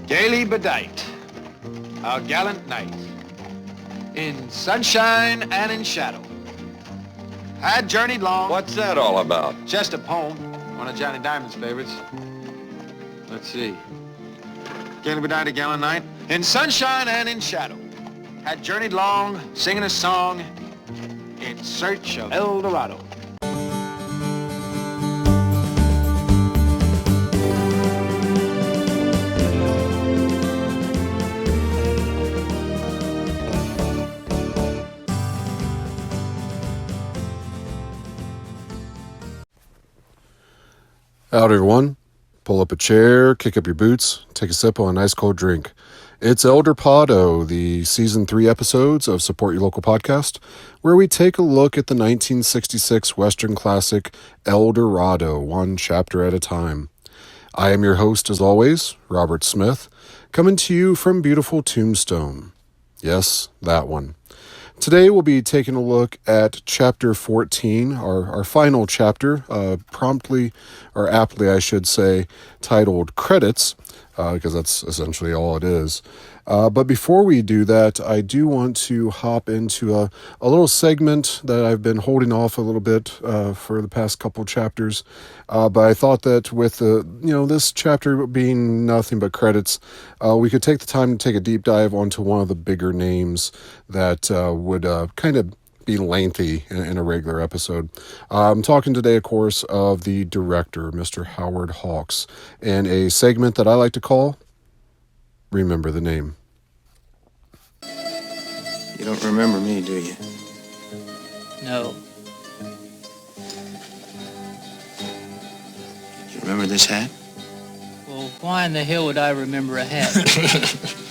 Gaily bedight, a gallant knight, in sunshine and in shadow, had journeyed long. What's that all about? Just a poem, one of Johnny Diamond's favorites. Let's see. Gaily bedight, a gallant knight, in sunshine and in shadow, had journeyed long, singing a song, in search of El Dorado. Howdy everyone. Pull up a chair, kick up your boots, take a sip on a nice cold drink. It's El Dorado, the Season 3 episodes of Support Your Local Podcast, where we take a look at the 1966 Western classic El Dorado, one chapter at a time. I am your host, as always, Robert Smith, coming to you from beautiful Tombstone. Yes, that one. Today we'll be taking a look at Chapter 14, our final chapter, aptly, I should say, titled Credits, because that's essentially all it is. But before we do that, I do want to hop into a little segment that I've been holding off a little bit for the past couple chapters. But I thought that with this chapter being nothing but credits, we could take the time to take a deep dive onto one of the bigger names that would kind of be lengthy in a regular episode. I'm talking today, of course, of the director, Mr. Howard Hawks, in a segment that I like to call Remember the Name. You don't remember me, do you? No. You remember this hat? Well, why in the hell would I remember a hat?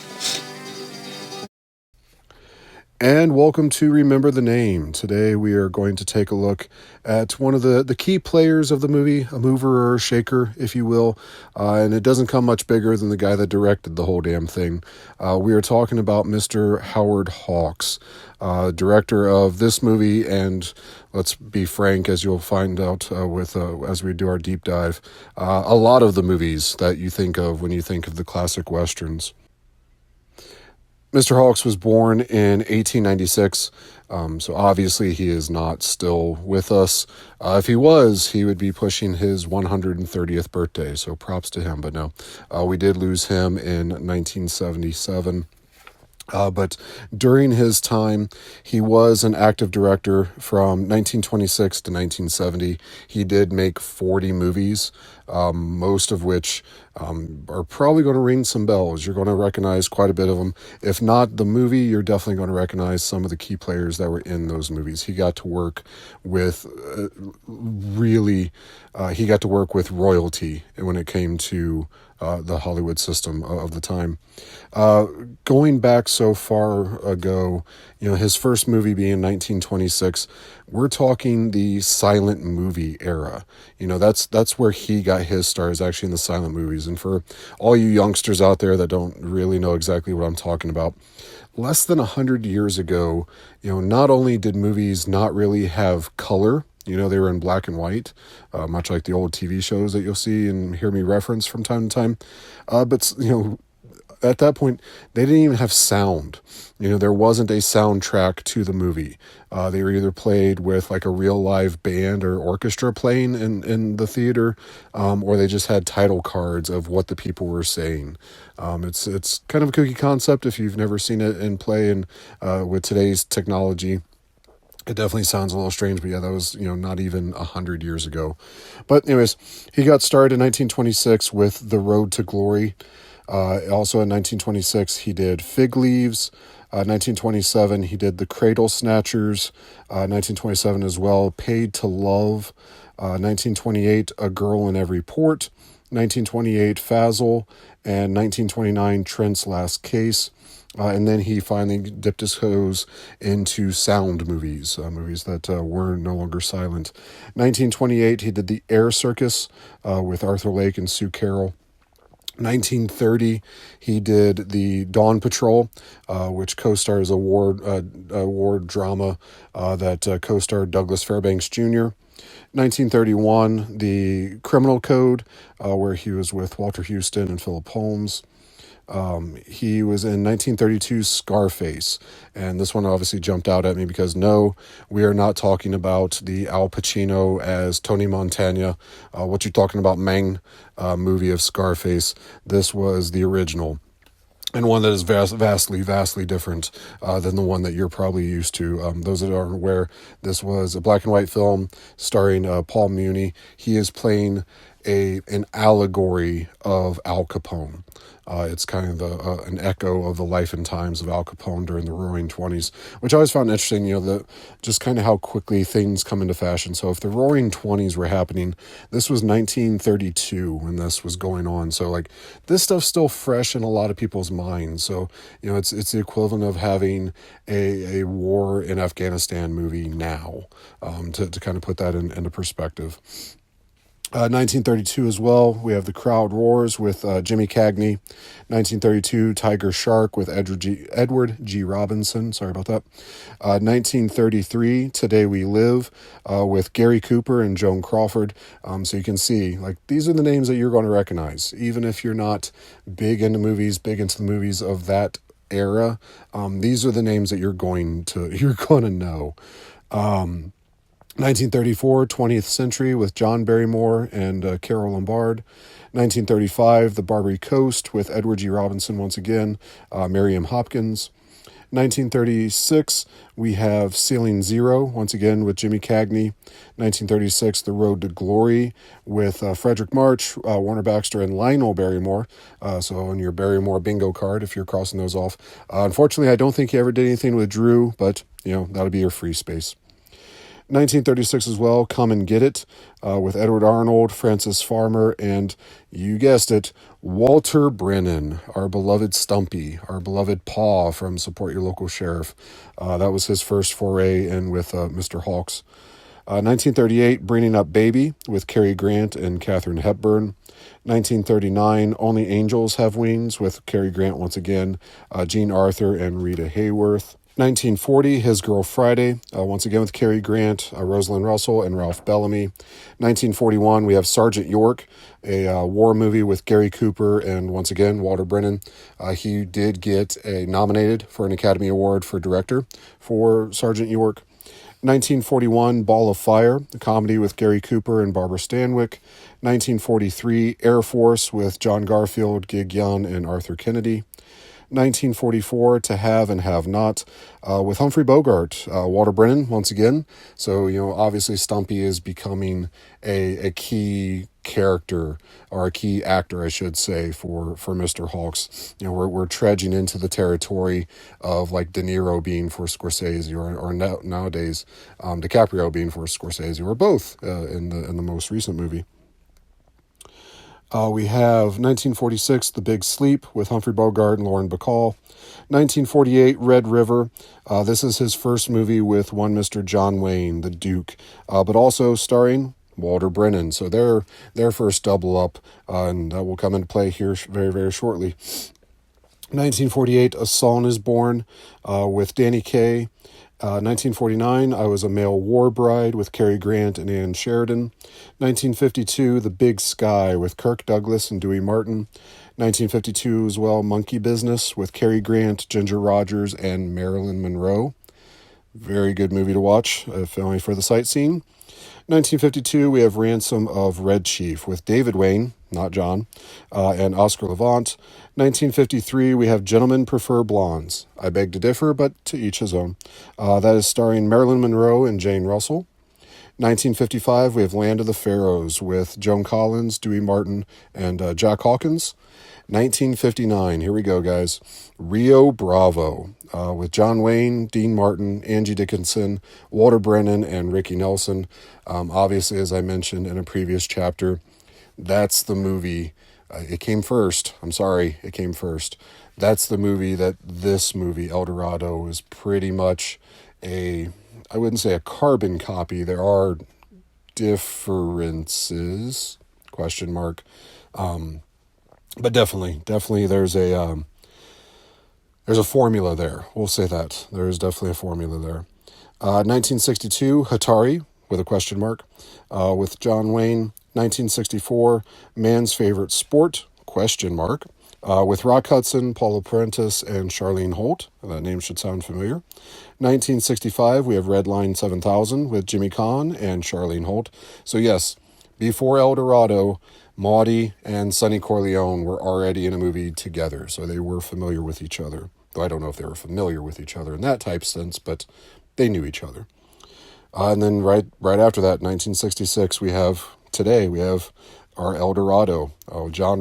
And welcome to Remember the Name. Today we are going to take a look at one of the key players of the movie, a mover or a shaker, if you will. And it doesn't come much bigger than the guy that directed the whole damn thing. We are talking about Mr. Howard Hawks, director of this movie, and let's be frank, as you'll find out as we do our deep dive, a lot of the movies that you think of when you think of the classic Westerns. Mr. Hawks was born in 1896, so obviously he is not still with us. If he was, he would be pushing his 130th birthday, so props to him. But no, we did lose him in 1977. But during his time, he was an active director from 1926 to 1970. He did make 40 movies, most of which are probably going to ring some bells. You're going to recognize quite a bit of them. If not the movie, you're definitely going to recognize some of the key players that were in those movies. He got to work with he got to work with royalty when it came to the Hollywood system of the time. Going back so far ago, his first movie being 1926, we're talking the silent movie era. That's where he got his start, is actually in the silent movies. And for all you youngsters out there that don't really know exactly what I'm talking about, less than 100 years ago, not only did movies not really have color, they were in black and white, much like the old TV shows that you'll see and hear me reference from time to time. But at that point, they didn't even have sound. There wasn't a soundtrack to the movie. They were either played with like a real live band or orchestra playing in the theater, or they just had title cards of what the people were saying. It's kind of a kooky concept if you've never seen it in play, and with today's technology, it definitely sounds a little strange, but yeah, that was, not even 100 years ago. But anyways, he got started in 1926 with The Road to Glory. Also in 1926, he did Fig Leaves. 1927, he did The Cradle Snatchers. 1927 as well, Paid to Love. 1928, A Girl in Every Port. 1928, Fazzle. And 1929, Trent's Last Case. And then he finally dipped his toes into sound movies, movies that were no longer silent. 1928, he did The Air Circus with Arthur Lake and Sue Carroll. 1930, he did The Dawn Patrol, which co-stars a war drama that co-starred Douglas Fairbanks Jr. 1931, The Criminal Code, where he was with Walter Houston and Philip Holmes. He was in 1932's Scarface, and this one obviously jumped out at me because no, we are not talking about the Al Pacino as Tony Montana, what you're talking about, Mang movie of Scarface. This was the original, and one that is vastly different than the one that you're probably used to. Those that aren't aware, this was a black and white film starring Paul Muni. He is playing an allegory of Al Capone. It's kind of an echo of the life and times of Al Capone during the Roaring '20s, which I always found interesting, just kind of how quickly things come into fashion. So if the Roaring '20s were happening, this was 1932 when this was going on. So like this stuff's still fresh in a lot of people's minds. So, it's the equivalent of having a war in Afghanistan movie now, to kind of put that into perspective. 1932 as well, we have The Crowd Roars with Jimmy Cagney. 1932, Tiger Shark with Edward G. Robinson. Sorry about that. 1933, Today We Live with Gary Cooper and Joan Crawford. So you can see, like, these are the names that you're going to recognize. Even if you're not big into the movies of that era, these are the names that you're going to know. 1934, 20th Century with John Barrymore and Carol Lombard. 1935, The Barbary Coast with Edward G. Robinson once again, Miriam Hopkins. 1936, we have Ceiling Zero, once again with Jimmy Cagney. 1936, The Road to Glory with Frederick March, Warner Baxter, and Lionel Barrymore. So on your Barrymore bingo card, if you're crossing those off. Unfortunately, I don't think he ever did anything with Drew, but, that'll be your free space. 1936 as well, Come and Get It, with Edward Arnold, Francis Farmer, and, you guessed it, Walter Brennan, our beloved Stumpy, our beloved Paw from Support Your Local Sheriff. That was his first foray in with Mr. Hawks. 1938, Bringing Up Baby, with Cary Grant and Katharine Hepburn. 1939, Only Angels Have Wings, with Cary Grant once again, Jean Arthur, and Rita Hayworth. 1940, His Girl Friday, once again with Cary Grant, Rosalind Russell, and Ralph Bellamy. 1941, we have Sergeant York, a war movie with Gary Cooper and, once again, Walter Brennan. He did get nominated for an Academy Award for director for Sergeant York. 1941, Ball of Fire, a comedy with Gary Cooper and Barbara Stanwyck. 1943, Air Force with John Garfield, Gig Young, and Arthur Kennedy. 1944, To Have and Have Not, with Humphrey Bogart, Walter Brennan, once again. So, obviously Stumpy is becoming a key character, or a key actor, I should say, for Mr. Hawks. We're trudging into the territory of, like, De Niro being for Scorsese, or nowadays, DiCaprio being for Scorsese, or both in the most recent movie. We have 1946, The Big Sleep with Humphrey Bogart and Lauren Bacall. 1948, Red River. This is his first movie with one Mr. John Wayne, the Duke, but also starring Walter Brennan. So their first double up, and that will come into play here very, very shortly. 1948, A Song is Born with Danny Kaye. 1949, I Was a Male War Bride with Cary Grant and Ann Sheridan. 1952, The Big Sky with Kirk Douglas and Dewey Martin. 1952 as well, Monkey Business with Cary Grant, Ginger Rogers, and Marilyn Monroe. Very good movie to watch, if only for the sightseeing. 1952, we have Ransom of Red Chief with David Wayne, not John, and Oscar Levant. 1953, we have Gentlemen Prefer Blondes. I beg to differ, but to each his own. That is starring Marilyn Monroe and Jane Russell. 1955, we have Land of the Pharaohs with Joan Collins, Dewey Martin, and Jack Hawkins. 1959, here we go, guys. Rio Bravo with John Wayne, Dean Martin, Angie Dickinson, Walter Brennan, and Ricky Nelson. Obviously, as I mentioned in a previous chapter, that's the movie. It came first. I'm sorry, it came first. That's the movie that this movie, El Dorado, is pretty much I wouldn't say a carbon copy. There are differences, question mark. But definitely there's a formula there. We'll say that. There is definitely a formula there. 1962, Hatari, with a question mark, with John Wayne. 1964, Man's Favorite Sport, ? with Rock Hudson, Paula Prentice, and Charlene Holt. That name should sound familiar. 1965, we have Redline 7000 with Jimmy Caan and Charlene Holt. So yes, before El Dorado, Maudie and Sonny Corleone were already in a movie together, so they were familiar with each other. Though I don't know if they were familiar with each other in that type sense, but they knew each other. And then right after that, 1966, we have our El Dorado, John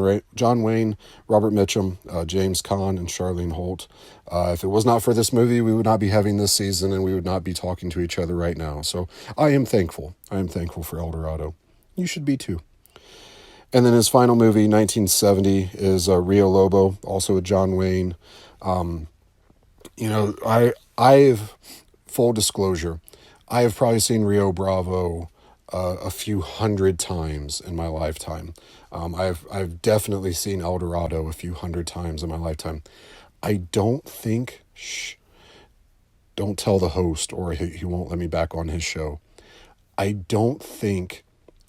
Wayne, Robert Mitchum, James Caan, and Charlene Holt. If it was not for this movie, we would not be having this season, and we would not be talking to each other right now. So I am thankful. I am thankful for El Dorado. You should be too. And then his final movie, 1970, is Rio Lobo, also with John Wayne. I've full disclosure, I have probably seen Rio Bravo a few hundred times in my lifetime. I've definitely seen El Dorado a few hundred times in my lifetime. I don't think, don't tell the host or he won't let me back on his show. I don't think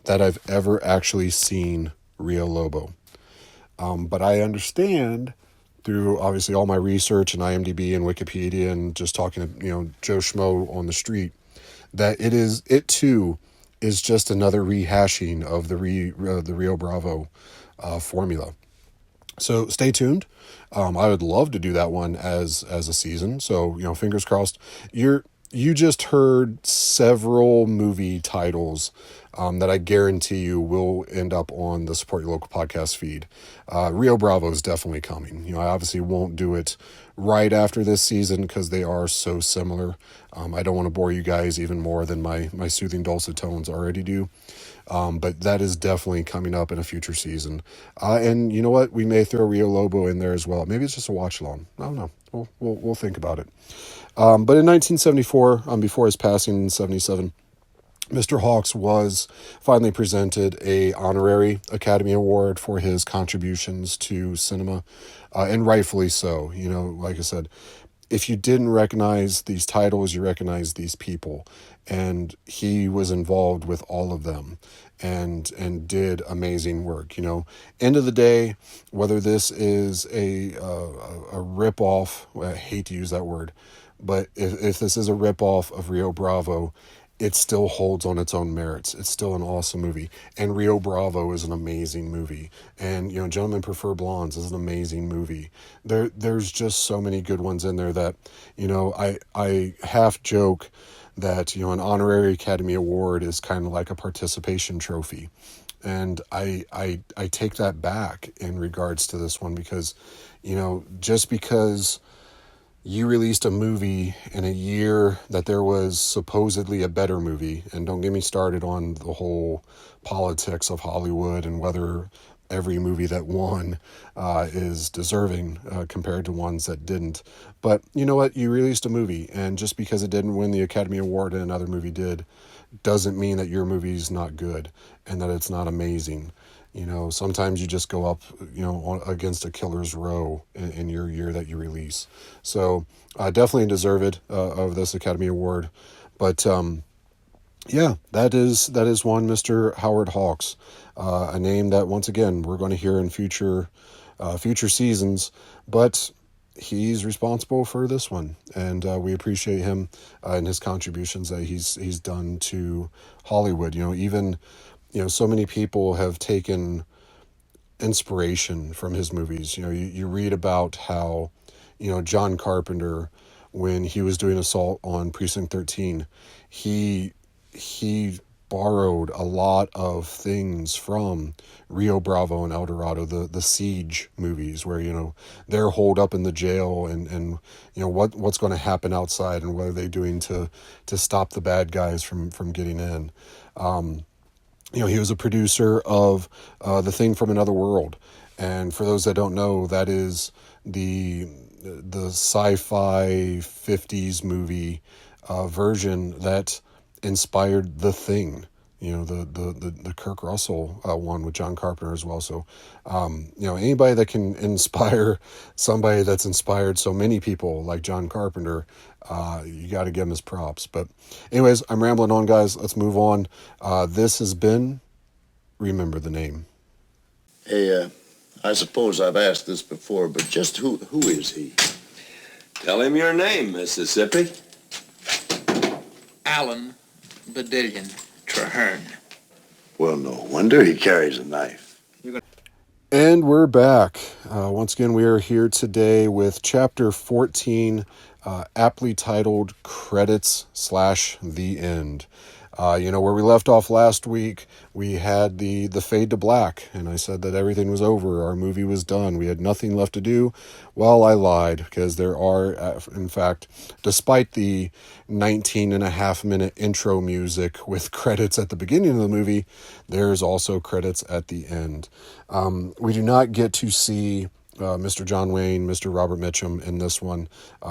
that I've ever actually seen Rio Lobo. But I understand through obviously all my research and IMDb and Wikipedia and just talking to, Joe Schmo on the street, that it too is just another rehashing of the Rio Bravo formula. So stay tuned. I would love to do that one as a season. So, fingers crossed. You just heard several movie titles that I guarantee you will end up on the Support Your Local podcast feed. Rio Bravo is definitely coming. I obviously won't do it right after this season because they are so similar. I don't want to bore you guys even more than my soothing dulcet tones already do. But that is definitely coming up in a future season. And you know what? We may throw Rio Lobo in there as well. Maybe it's just a watch along. I don't know. We'll think about it. But in 1974, before his passing in 77, Mr. Hawks was finally presented a honorary Academy Award for his contributions to cinema, and rightfully so. Like I said, if you didn't recognize these titles, you recognize these people, and he was involved with all of them and did amazing work. End of the day, whether this is a ripoff, I hate to use that word, but if this is a ripoff of Rio Bravo, it still holds on its own merits. It's still an awesome movie. And Rio Bravo is an amazing movie. And, Gentlemen Prefer Blondes is an amazing movie. There's just so many good ones in there that, I half joke that, an honorary Academy Award is kind of like a participation trophy. And I take that back in regards to this one because, just because you released a movie in a year that there was supposedly a better movie, and don't get me started on the whole politics of Hollywood and whether every movie that won is deserving compared to ones that didn't. But you know what? You released a movie, and just because it didn't win the Academy Award and another movie did, doesn't mean that your movie's not good and that it's not amazing. Sometimes you just go up, against a killer's row in your year that you release. So definitely deserved of this Academy Award. But that is one Mr. Howard Hawks, a name that once again we're going to hear in future seasons. But he's responsible for this one, and we appreciate him and his contributions that he's done to Hollywood. So many people have taken inspiration from his movies. You read about how, John Carpenter, when he was doing Assault on Precinct 13, he borrowed a lot of things from Rio Bravo and El Dorado, the siege movies where, they're holed up in the jail and what's going to happen outside and what are they doing to stop the bad guys from getting in. He was a producer of The Thing from Another World. And for those that don't know, that is the sci-fi 50s movie version that inspired The Thing. The Kirk Russell one with John Carpenter as well. So, anybody that can inspire somebody that's inspired so many people like John Carpenter, you got to give him his props. But anyways, I'm rambling on, guys. Let's move on. This has been Remember the Name. Hey, I suppose I've asked this before, but just who is he? Tell him your name, Mississippi. Alan Badillion Traherne. Well, no wonder he carries a knife. And we're back. Once again, we are here today with Chapter 14, aptly titled Credits / The End. Where we left off last week, we had the fade to black, and I said that everything was over. Our movie was done. We had nothing left to do. Well, I lied, because there are, in fact, despite the 19.5-minute intro music with credits at the beginning of the movie, there's also credits at the end. We do not get to see Mr. John Wayne, Mr. Robert Mitchum in this one.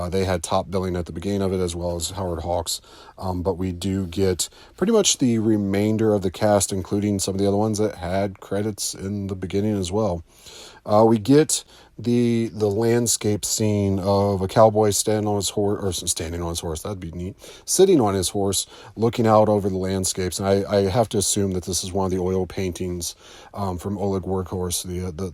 They had top billing at the beginning of it, as well as Howard Hawks. But we do get pretty much the remainder of the cast, including some of the other ones that had credits in the beginning as well. We get the landscape scene of a cowboy standing on his horse, that'd be neat, sitting on his horse, looking out over the landscapes. And I have to assume that this is one of the oil paintings from Oleg Workhorse,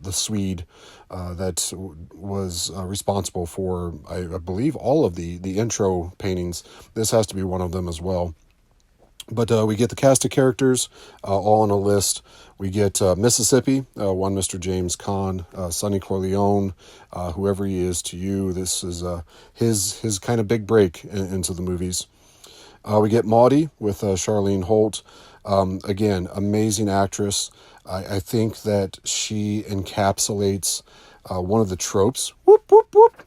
the Swede that was responsible for, I believe, all of the intro paintings. This has to be one of them as well. But we get the cast of characters all on a list. We get Mississippi, one Mr. James Caan, Sonny Corleone, whoever he is to you. This is his kind of big break into the movies. We get Maudie with Charlene Holt. Again, amazing actress. I think that she encapsulates one of the tropes. Whoop, whoop, whoop.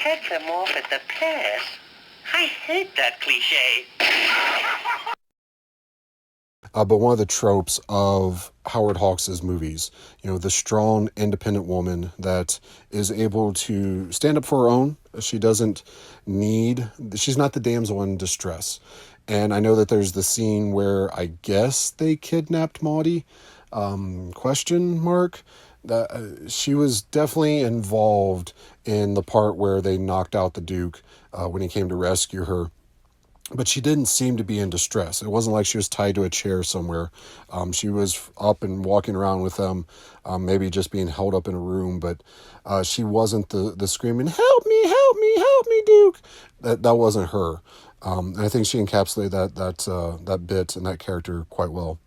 Head them off at the pass? I hate that cliche. But one of the tropes of Howard Hawks' movies, the strong, independent woman that is able to stand up for her own. She's not the damsel in distress. And I know that there's the scene where I guess they kidnapped Maudie, question mark. She was definitely involved in the part where they knocked out the Duke when he came to rescue her. But she didn't seem to be in distress. It wasn't like she was tied to a chair somewhere. She was up and walking around with them, maybe just being held up in a room. But she wasn't the screaming, help me, help me, help me, Duke. That wasn't her. And I think she encapsulated that bit and that character quite well.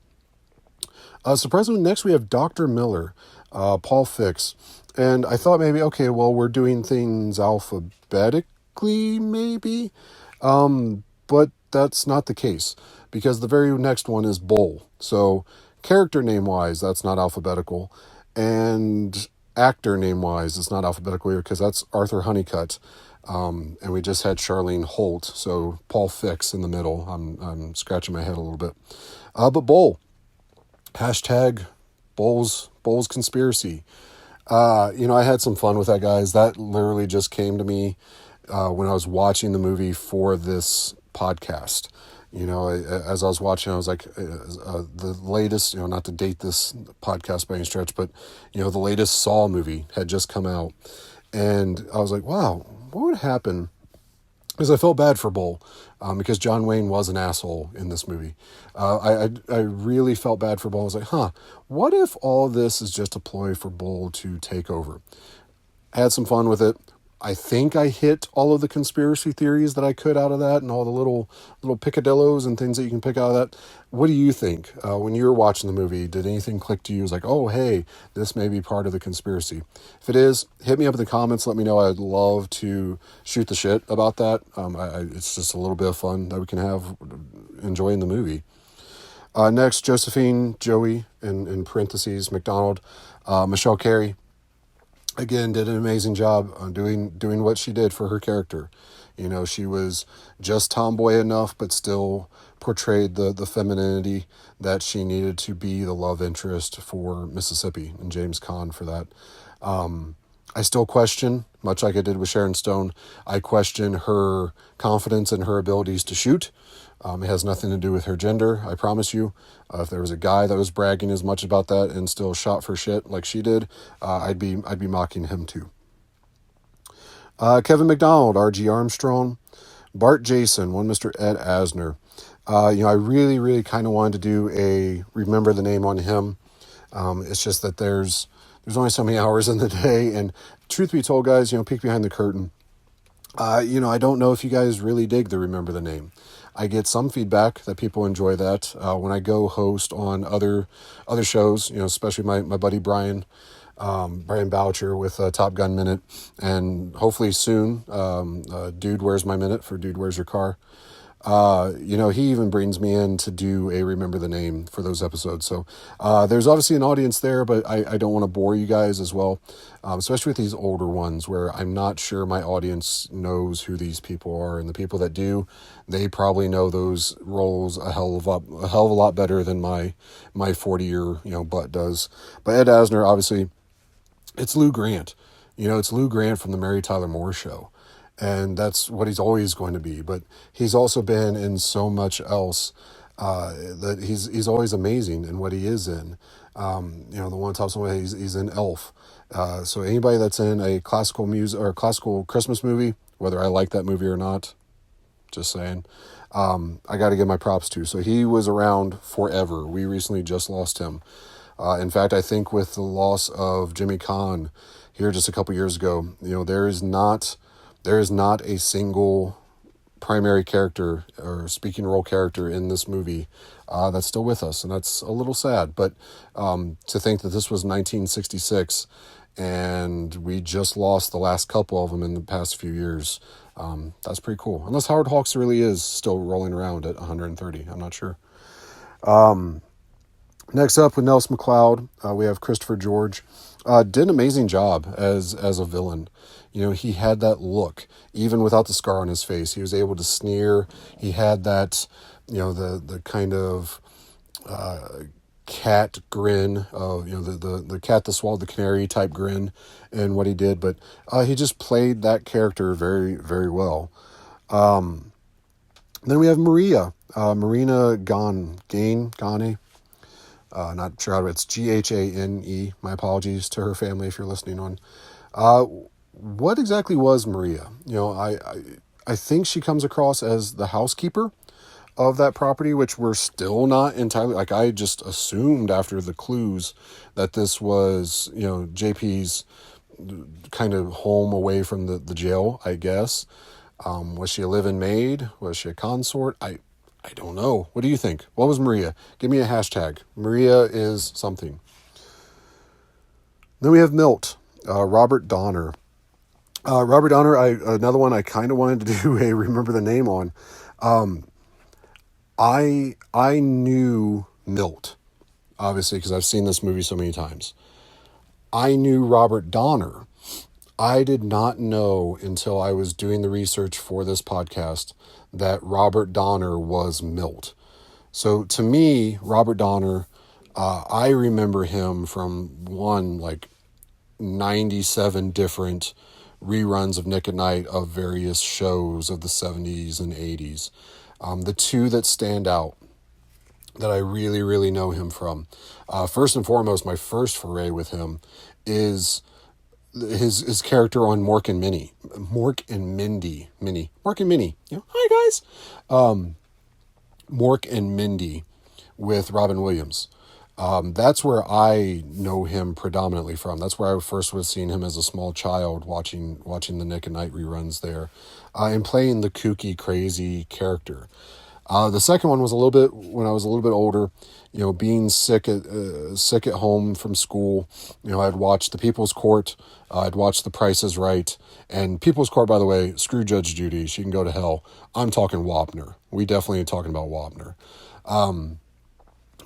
Surprisingly, next we have Dr. Miller, Paul Fix. And I thought maybe, okay, well, we're doing things alphabetically, maybe. But that's not the case, because the very next one is Bull. So character name-wise, that's not alphabetical. And actor name-wise, it's not alphabetical here, because that's Arthur Honeycutt. And we just had Charlene Holt, so Paul Fix in the middle. I'm scratching my head a little bit. But Bull. Hashtag Bull's conspiracy. I had some fun with that, guys. That literally just came to me when I was watching the movie for this podcast. As I was watching, I was like, the latest, not to date this podcast by any stretch, but, the latest Saw movie had just come out. And I was like, wow, what would happen? Because I felt bad for Bull, because John Wayne was an asshole in this movie. I really felt bad for Bull. I was like, what if all this is just a ploy for Bull to take over? I had some fun with it. I think I hit all of the conspiracy theories that I could out of that, and all the little picadillos and things that you can pick out of that. What do you think? When you were watching the movie, did anything click to you? It was like, oh, hey, this may be part of the conspiracy. If it is, hit me up in the comments. Let me know. I'd love to shoot the shit about that. It's just a little bit of fun that we can have enjoying the movie. Next, Josephine, Joey, in parentheses, McDonald, Michelle Carey. Again, did an amazing job on doing what she did for her character. She was just tomboy enough, but still portrayed the femininity that she needed to be the love interest for Mississippi, and James Caan for that. I still question, much like I did with Sharon Stone, I question her confidence in her abilities to shoot. It has nothing to do with her gender, I promise you. If there was a guy that was bragging as much about that and still shot for shit like she did, I'd be mocking him too. Kevin McDonald, R.G. Armstrong, Bart Jason, one Mr. Ed Asner. I really, really kind of wanted to do a remember the name on him. It's just that there's only so many hours in the day, and truth be told, guys, peek behind the curtain. I don't know if you guys really dig the remember the name. I get some feedback that people enjoy that. When I go host on other shows, especially my buddy Brian Boucher with Top Gun Minute, and hopefully soon, Dude Where's My Minute for Dude Where's Your Car. He even brings me in to do a remember the name for those episodes. So there's obviously an audience there, but I don't want to bore you guys as well, especially with these older ones where I'm not sure my audience knows who these people are, and the people that do, they probably know those roles a hell of a lot better than my 40-year butt does. But Ed Asner, obviously, it's Lou Grant. It's Lou Grant from the Mary Tyler Moore Show. And that's what he's always going to be. But he's also been in so much else that he's always amazing in what he is in. The one top song he's in Elf. So anybody that's in a classical music or a classical Christmas movie, whether I like that movie or not, just saying, I got to give my props to. So he was around forever. We recently just lost him. In fact, I think with the loss of Jimmy Caan here just a couple years ago, there is not a single primary character or speaking role character in this movie that's still with us, and that's a little sad. But to think that this was 1966 and we just lost the last couple of them in the past few years, that's pretty cool. Unless Howard Hawks really is still rolling around at 130, I'm not sure. Next up with Nelson McLeod, we have Christopher George. Did an amazing job as a villain. He had that look, even without the scar on his face. He was able to sneer. He had that, the kind of cat grin of, the cat that swallowed the canary type grin in what he did. But he just played that character very, very well. Then we have Marina Gane. Not sure how it's Ghane. My apologies to her family if you're listening on. What exactly was Maria? I think she comes across as the housekeeper of that property, which we're still not entirely, I just assumed after the clues that this was, JP's kind of home away from the jail, I guess. Was she a live-in maid? Was she a consort? I don't know. What do you think? What was Maria? Give me a hashtag. Maria is something. Then we have Milt, Robert Donner. Robert Donner, another one I kind of wanted to do a remember the name on. I knew Milt, obviously, because I've seen this movie so many times. I knew Robert Donner. I did not know until I was doing the research for this podcast that Robert Donner was Milt. So to me, Robert Donner, I remember him from 97 different reruns of Nick at Night of various shows of the 70s and 80s. The two that stand out that I really, really know him from, first and foremost, my first foray with him is his character on Mork and Mindy. Mork and Mindy. Hi guys. Mork and Mindy with Robin Williams. That's where I know him predominantly from. That's where I first would have seen him as a small child watching the Nick at Night reruns there, and playing the kooky, crazy character. The second one was when I was a little bit older, being sick at home from school. I'd watched The People's Court. I'd watched The Price is Right. And People's Court, by the way, screw Judge Judy. She can go to hell. I'm talking Wapner. We definitely are talking about Wapner.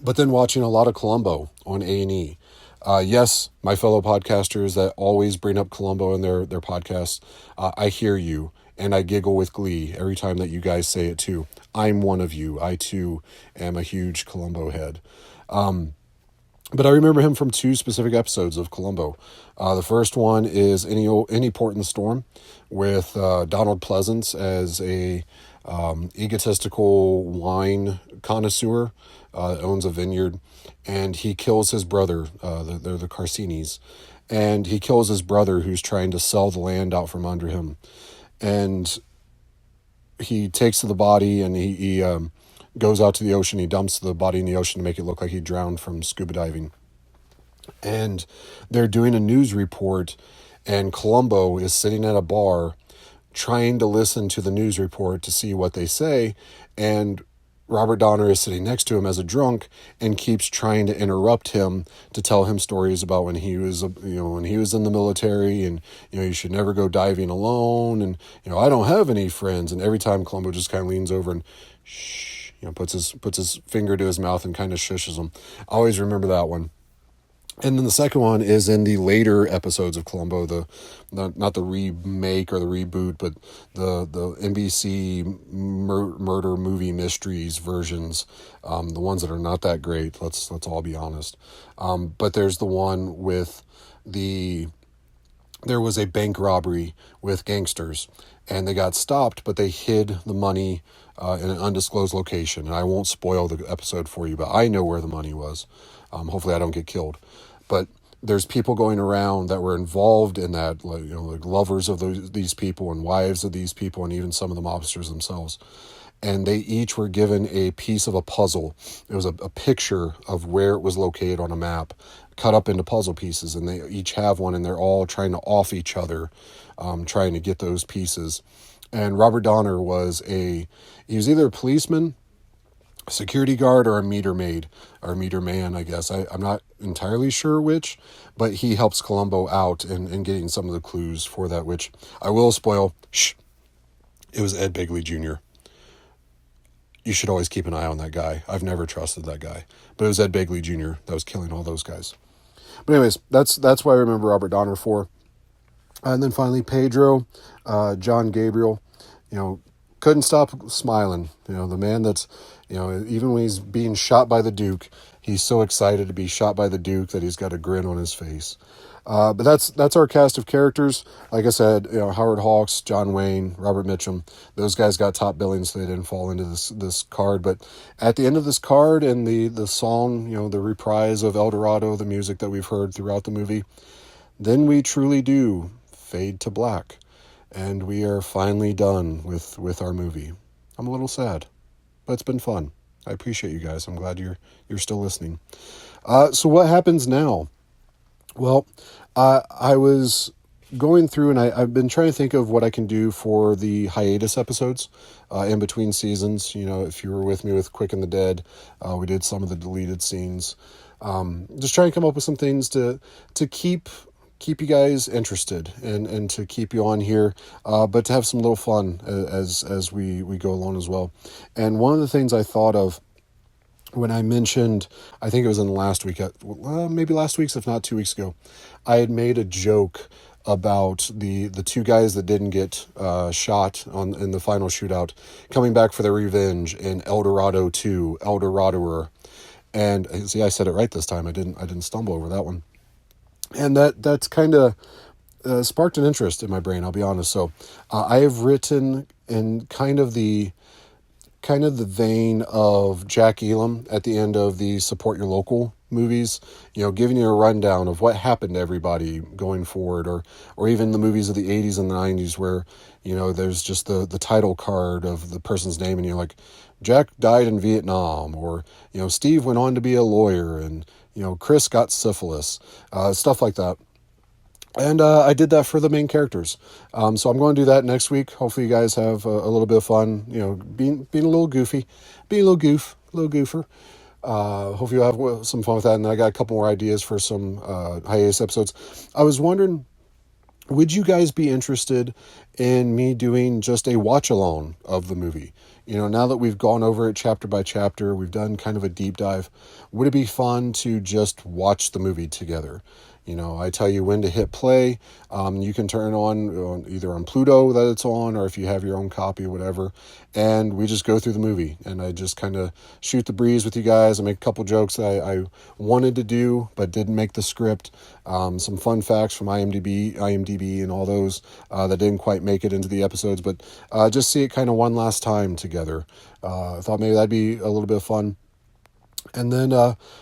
But then watching a lot of Columbo on A&E. Yes, my fellow podcasters that always bring up Columbo in their podcasts, I hear you, and I giggle with glee every time that you guys say it too. I'm one of you. I too am a huge Columbo head. But I remember him from two specific episodes of Columbo. The first one is Any Port in the Storm, with Donald Pleasance as a egotistical wine connoisseur, owns a vineyard, and he kills his brother. They're the Carcinis, and he kills his brother who's trying to sell the land out from under him, and he takes to the body, and he goes out to the ocean. He dumps the body in the ocean to make it look like he drowned from scuba diving. And they're doing a news report, and Columbo is sitting at a bar trying to listen to the news report to see what they say, and Robert Donner is sitting next to him as a drunk and keeps trying to interrupt him to tell him stories about when he was, when he was in the military, and, you should never go diving alone, and, I don't have any friends. And every time Columbo just kind of leans over and shh, puts his finger to his mouth and kind of shushes him. I always remember that one. And then the second one is in the later episodes of Columbo, not the remake or the reboot, but the NBC murder movie mysteries versions, the ones that are not that great. Let's all be honest. But there's the one with there was a bank robbery with gangsters, and they got stopped, but they hid the money in an undisclosed location. And I won't spoil the episode for you, but I know where the money was. Hopefully I don't get killed. But there's people going around that were involved in that, like lovers of these people and wives of these people, and even some of the mobsters themselves. And they each were given a piece of a puzzle. It was a picture of where it was located on a map, cut up into puzzle pieces, and they each have one, and they're all trying to off each other, trying to get those pieces. And Robert Donner was he was either a policeman, security guard, or a meter maid, or meter man, I guess. I'm not entirely sure which, but he helps Columbo out in getting some of the clues for that, which I will spoil. Shh. It was Ed Begley Jr. You should always keep an eye on that guy. I've never trusted that guy, but it was Ed Begley Jr. that was killing all those guys. But anyways, that's what I remember Robert Donner for. And then finally, Pedro, John Gabriel, couldn't stop smiling. The man that's, even when he's being shot by the Duke, he's so excited to be shot by the Duke that he's got a grin on his face. But that's our cast of characters. Like I said, Howard Hawks, John Wayne, Robert Mitchum, those guys got top billing, so they didn't fall into this card. But at the end of this card, and the song, the reprise of El Dorado, the music that we've heard throughout the movie, then we truly do fade to black. And we are finally done with our movie. I'm a little sad, but it's been fun. I appreciate you guys. I'm glad you're still listening. So what happens now? Well, I was going through, and I've been trying to think of what I can do for the hiatus episodes in between seasons. If you were with me with Quick and the Dead, we did some of the deleted scenes. Just trying to come up with some things to keep you guys interested and to keep you on here, but to have some little fun as we go along as well. And one of the things I thought of when I mentioned, I think it was in last week, maybe last week's, if not 2 weeks ago, I had made a joke about the two guys that didn't get shot in the final shootout coming back for their revenge in El Dorado 2, El Doradoer. And see, I said it right this time. I didn't stumble over that one. And that's kind of sparked an interest in my brain, I'll be honest. So I have written in kind of the vein of Jack Elam at the end of the Support Your Local movies, giving you a rundown of what happened to everybody going forward, or even the movies of the 80s and the 90s where, there's just the title card of the person's name, and you're like, Jack died in Vietnam, or, Steve went on to be a lawyer, and, Chris got syphilis, stuff like that. And I did that for the main characters. So I'm going to do that next week. Hopefully you guys have a little bit of fun, being a little goofy, being a little goofer. Hopefully you'll have some fun with that. And I got a couple more ideas for some hiatus episodes. I was wondering, would you guys be interested in me doing just a watch along of the movie? Now that we've gone over it chapter by chapter, we've done kind of a deep dive, would it be fun to just watch the movie together? I tell you when to hit play. You can turn on either on Pluto that it's on, or if you have your own copy or whatever, and we just go through the movie, and I just kind of shoot the breeze with you guys. I make a couple jokes that I wanted to do but didn't make the script. Some fun facts from IMDb and all those that didn't quite make it into the episodes, but just see it kind of one last time together. I thought maybe that'd be a little bit of fun. And then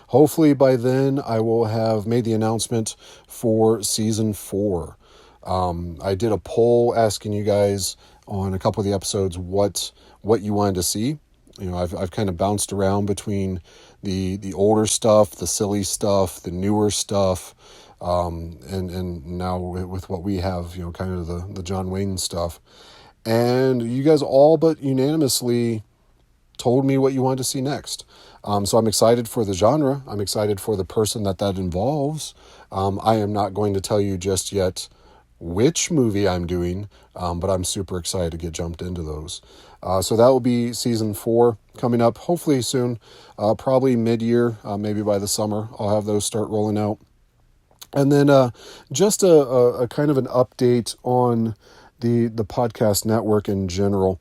hopefully by then I will have made the announcement for season 4. I did a poll asking you guys on a couple of the episodes what you wanted to see. I've kind of bounced around between the older stuff, the silly stuff, the newer stuff, and now with what we have, kind of the John Wayne stuff. And you guys all but unanimously told me what you wanted to see next. So I'm excited for the genre. I'm excited for the person that involves. I am not going to tell you just yet which movie I'm doing, but I'm super excited to get jumped into those. So that will be season 4 coming up hopefully soon, probably mid-year, maybe by the summer. I'll have those start rolling out. And then just a kind of an update on the podcast network in general.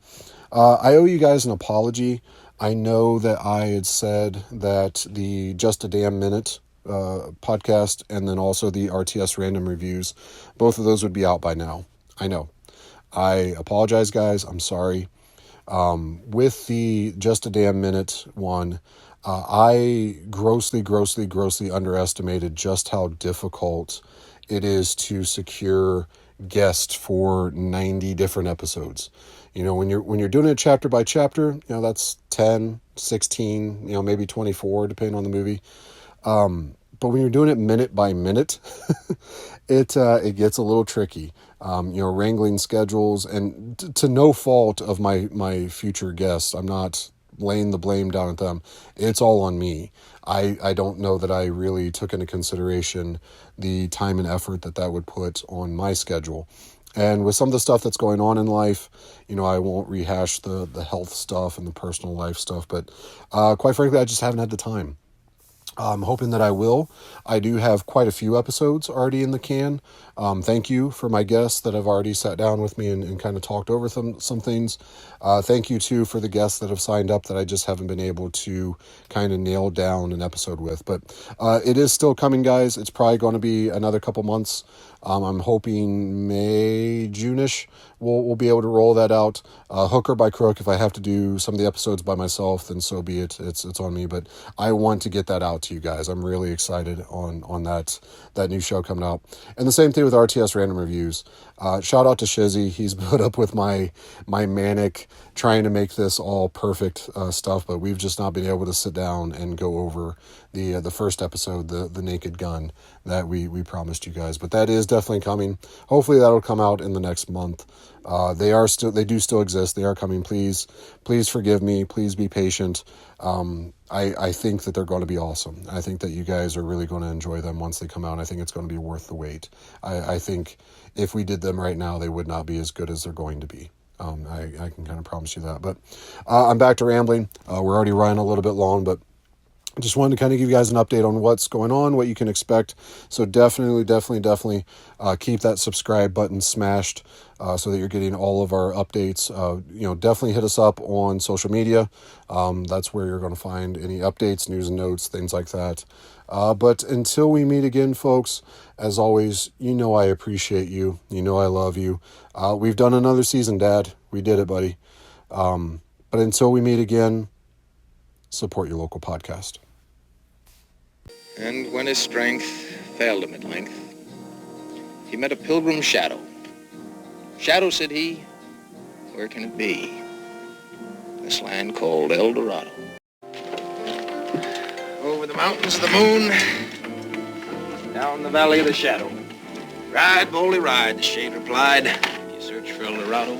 I owe you guys an apology. I know that I had said that the Just a Damn Minute podcast and then also the RTS Random Reviews, both of those would be out by now. I know. I apologize, guys. I'm sorry. With the Just a Damn Minute one, I grossly underestimated just how difficult it is to secure guests for 90 different episodes. When you're doing it chapter by chapter, that's 10, 16, maybe 24, depending on the movie. But when you're doing it minute by minute, it gets a little tricky. Wrangling schedules, and to no fault of my future guests. I'm not laying the blame down at them. It's all on me. I don't know that I really took into consideration the time and effort that would put on my schedule. And with some of the stuff that's going on in life, I won't rehash the health stuff and the personal life stuff, but quite frankly, I just haven't had the time. I'm hoping that I will. I do have quite a few episodes already in the can. Thank you for my guests that have already sat down with me and kind of talked over some things. Thank you, too, for the guests that have signed up that I just haven't been able to kind of nail down an episode with. But it is still coming, guys. It's probably going to be another couple months. I'm hoping May, June-ish, we'll be able to roll that out. Hook or by crook, if I have to do some of the episodes by myself, then so be it. It's on me. But I want to get that out to you guys. I'm really excited on that new show coming out. And the same thing with RTS Random Reviews. Shout out to Shizzy. He's put up with my manic trying to make this all perfect stuff, but we've just not been able to sit down and go over the first episode, the Naked Gun that we promised you guys. But that is definitely coming. Hopefully that'll come out in the next month. They do still exist. They are coming. Please forgive me. Please be patient. I think that they're going to be awesome. I think that you guys are really going to enjoy them once they come out. I think it's going to be worth the wait. I think if we did them right now, they would not be as good as they're going to be. I can kind of promise you that. But I'm back to rambling. We're already running a little bit long, but I just wanted to kind of give you guys an update on what's going on, what you can expect. So definitely keep that subscribe button smashed so that you're getting all of our updates. Definitely hit us up on social media. That's where you're going to find any updates, news and notes, things like that. But until we meet again, folks, as always, I appreciate you. I love you. We've done another season, Dad. We did it, buddy. But until we meet again, support your local podcast. And when his strength failed him at length, he met a pilgrim shadow. Shadow, said he, where can it be? This land called El Dorado. Over the mountains of the moon, down the valley of the shadow. Ride, boldly ride, the shade replied. You search for El Dorado,